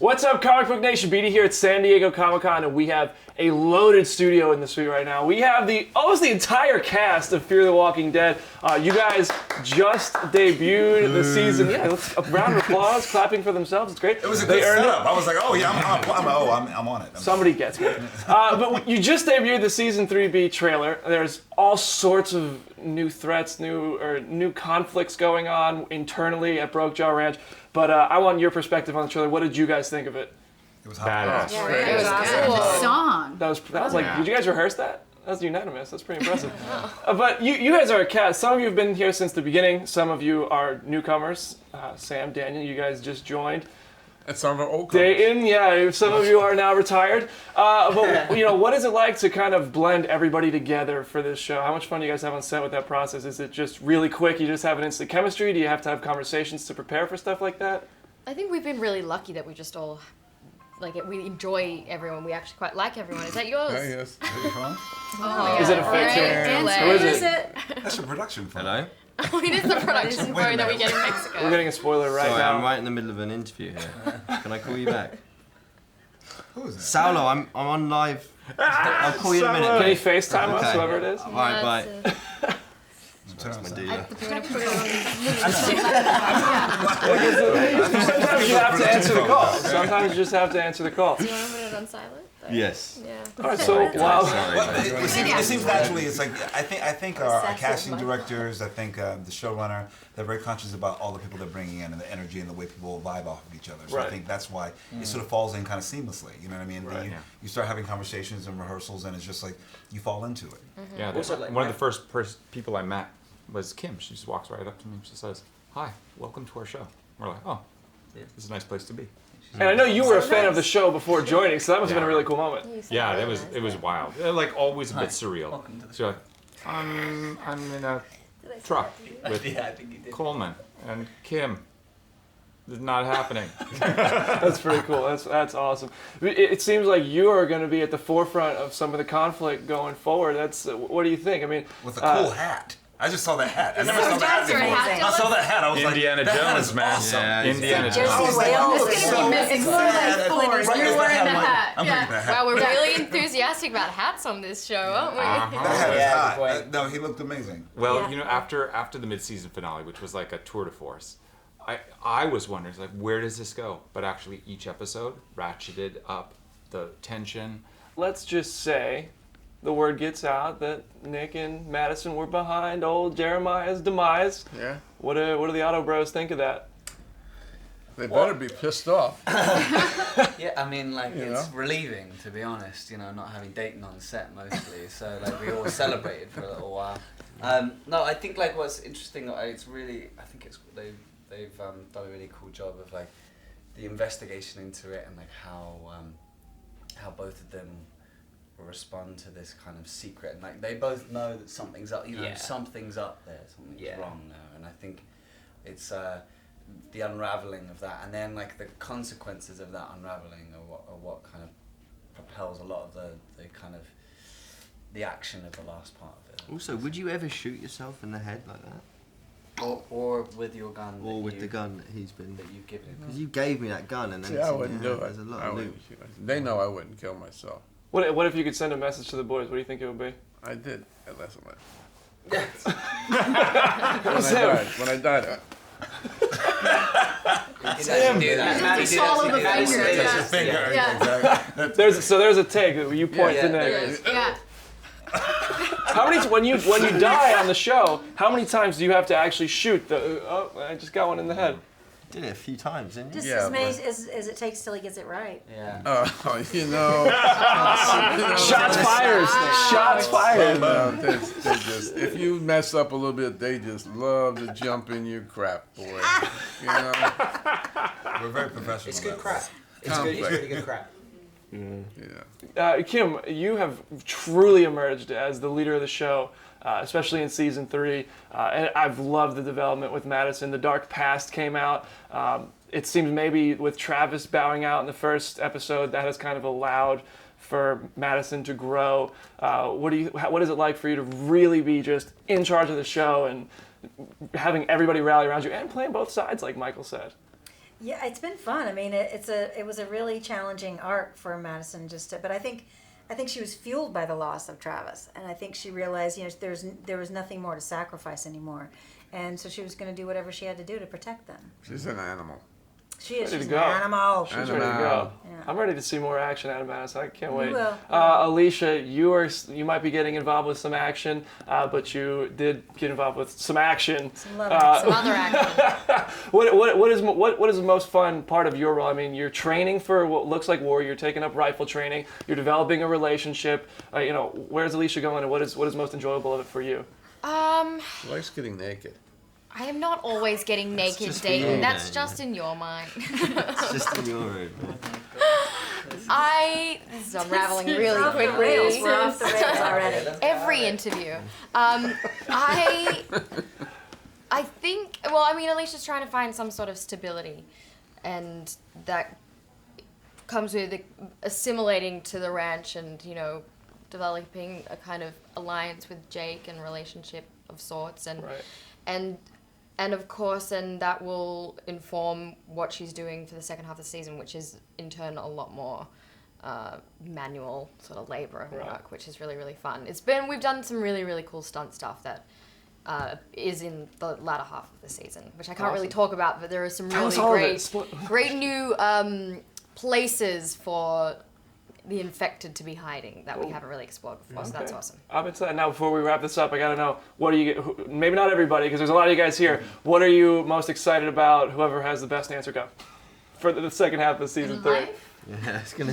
What's up, Comic Book Nation? BD here at San Diego Comic-Con, and we have a loaded studio in the suite right now. We have almost the entire cast of Fear the Walking Dead. You guys just debuted the season. Yeah, let's, a round of applause, clapping for themselves. It's great. It was a good setup. I was like, oh yeah, I'm on it. Somebody gets me. But you just debuted the Season 3B trailer. There's all sorts of new threats, new conflicts going on internally at Broke Jaw Ranch. But I want your perspective on the trailer. What did you guys think of it? It was badass. Yeah, it was awesome. Song. That was like, did you guys rehearse that? That was unanimous. That's pretty impressive. But you guys are a cast. Some of you have been here since the beginning. Some of you are newcomers. Sam, Daniel, you guys just joined. And some of our old Day in, yeah. Some of you are now retired. But what is it like to kind of blend everybody together for this show? How much fun do you guys have on set with that process? Is it just really quick? You just have an instant chemistry? Do you have to have conversations to prepare for stuff like that? I think we've been really lucky that we just all, we enjoy everyone. We actually quite like everyone. Is that yours? Yeah, yes. Oh, is it a fake Who is it? That's your production phone. Hello? Oh, it is the production phone that we get in Mexico. We're getting a spoiler right Sorry, now. I'm right in the middle of an interview here. Can I call you back? Who is that? Saulo, I'm on live. I'll call you in a minute. Can you FaceTime us, whoever it is? Alright, bye. Turn on My sound. dealer. Sometimes you have to answer the call. Sometimes you just have to answer the call. Do you want to put it on silent? Yes. Yeah. All right, so wow. Sorry. It seems naturally. It's like I think our casting directors, I think the showrunner, they're very conscious about all the people they're bringing in and the energy and the way people vibe off of each other. So Right. I think that's why it sort of falls in kind of seamlessly. You know what I mean? Right. You start having conversations and rehearsals, and it's just like you fall into it. Yeah, one of the first people I met was Kim. She just walks right up to me and she says, "Hi, welcome to our show." We're like, "Oh, this is a nice place to be." And I know you were a fan of the show before joining, so that must have been a really cool moment. Yeah, it was wild. Like always a bit surreal. So like, I'm in a truck with Coleman and Kim. It's not happening. That's pretty cool. That's awesome. It seems like you are going to be at the forefront of some of the conflict going forward. What do you think? I mean, With a cool hat. I just saw that hat. I never saw that hat before. I saw that hat. I was Indiana like, that Jones, is man. awesome. Yeah, Indiana I Jones. was like, oh, It's it's gonna be so missing sad. fours. Right, You're is that wearing hat the like- hat. I'm wearing that hat. Wow, we're really enthusiastic about hats on this show, aren't we? That hat is hot. No, he looked amazing. Well, after the mid-season finale, which was like a tour de force, I was wondering, like, where does this go? But actually, each episode ratcheted up the tension. let's just say the word gets out that Nick and Madison were behind old Jeremiah's demise. Yeah. What do the Auto Bros think of that? They better be pissed off. Yeah, I mean, like, You it's know? relieving, to be honest, not having Dayton on set mostly, so, like, we all celebrated for a little while. No, I think, like, what's interesting, it's really, I think they've done a really cool job of, like, the investigation into it and, like, how both of them will respond to this kind of secret, and, like, they both know that something's up, something's up there, something's wrong there, and I think it's, the unraveling of that, and then like the consequences of that unraveling are what kind of propels a lot of the kind of the action of the last part of it. Also, would you ever shoot yourself in the head like that? Or with your gun. Or with the gun that he's been... that you've given. Because you gave me that gun and then See, it's I in wouldn't your do hand. it. There's a lot I of wouldn't loot. shoot myself. They know I wouldn't kill myself. What if you could send a message to the boys? What do you think it would be? I did. That's what Sam. when I died. Sam. Do that. Swallow the finger. Yeah. There's a take that you point to Nick. Yeah. How many when you die on the show? How many times do you have to actually shoot the? Oh, I just got one in the head. Did it a few times, didn't you? Just Yeah, as many as it takes till he gets it right. Yeah. Shots fired. Shots fired. They just, if you mess up a little bit, they just love to jump in your crap, boy. We're very professional. It's good about crap. this. It's really good crap. Yeah. Kim, you have truly emerged as the leader of the show, especially in season 3. And I've loved the development with Madison. The Dark Past came out. It seems maybe with Travis bowing out in the first episode, that has kind of allowed for Madison to grow. What is it like for you to really be just in charge of the show and having everybody rally around you and playing both sides, like Michael said? Yeah, it's been fun. I mean, it was a really challenging arc for Madison but I think she was fueled by the loss of Travis, and I think she realized, there was nothing more to sacrifice anymore, and so she was going to do whatever she had to do to protect them. She's an animal. She is. Ready She's to an go. animal. She's ready to go. Yeah. I'm ready to see more action out of Madison. I can't wait. You will. Alicia, you might be getting involved with some action, but you did get involved with some action. Some love Some other action. What is the most fun part of your role? I mean, you're training for what looks like war. You're taking up rifle training. You're developing a relationship. Where's Alicia going, and what is most enjoyable of it for you? She likes getting naked. I am not always getting naked, just Dayton. you, That's man. just in your mind. It's just in your room. This is unraveling really Off the quickly. rails. We're off the rails already. Every interview. I think, Alicia's trying to find some sort of stability, and that comes with assimilating to the ranch and, developing a kind of alliance with Jake and relationship of sorts. And Right. and of course, and that will inform what she's doing for the second half of the season, which is in turn a lot more manual sort of labor and work, which is really, really fun. We've done some really, really cool stunt stuff that is in the latter half of the season, which I can't really talk about, but there are some really great new places for the infected to be hiding that we haven't really explored before, so that's awesome. I'm excited. Now, before we wrap this up, I gotta know, what do you get, maybe not everybody, because there's a lot of you guys here, what are you most excited about? Whoever has the best answer, go. For the second half of season 3. Yeah, it's gonna.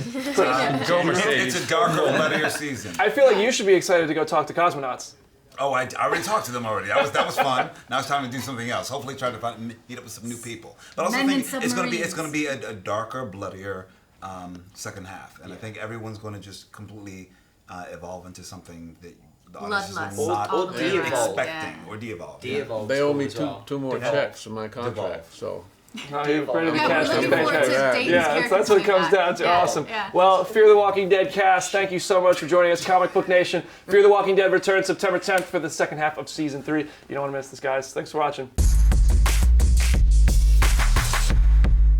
Go Mercedes. It's a darker, bloodier season. I feel like you should be excited to go talk to cosmonauts. Oh, I already talked to them already. That was fun. Now it's time to do something else. Hopefully, try to meet up with some new people. But I also think it's gonna be a darker, bloodier second half, and I think everyone's going to just completely evolve into something that the audience is not Or de-evolve. expecting or de-evolve. De-evolve. They owe me as well. two more checks for my contract, Devolve. so. No, you're ready to Yeah, cash we're those looking forward to paychecks. Dayton's Yeah, character that's what it coming comes back. down to. Yeah, Awesome. yeah. Well, Fear the Walking Dead cast, thank you so much for joining us. Comic Book Nation. Fear the Walking Dead returns September 10th for the second half of season 3. You don't want to miss this, guys. Thanks for watching.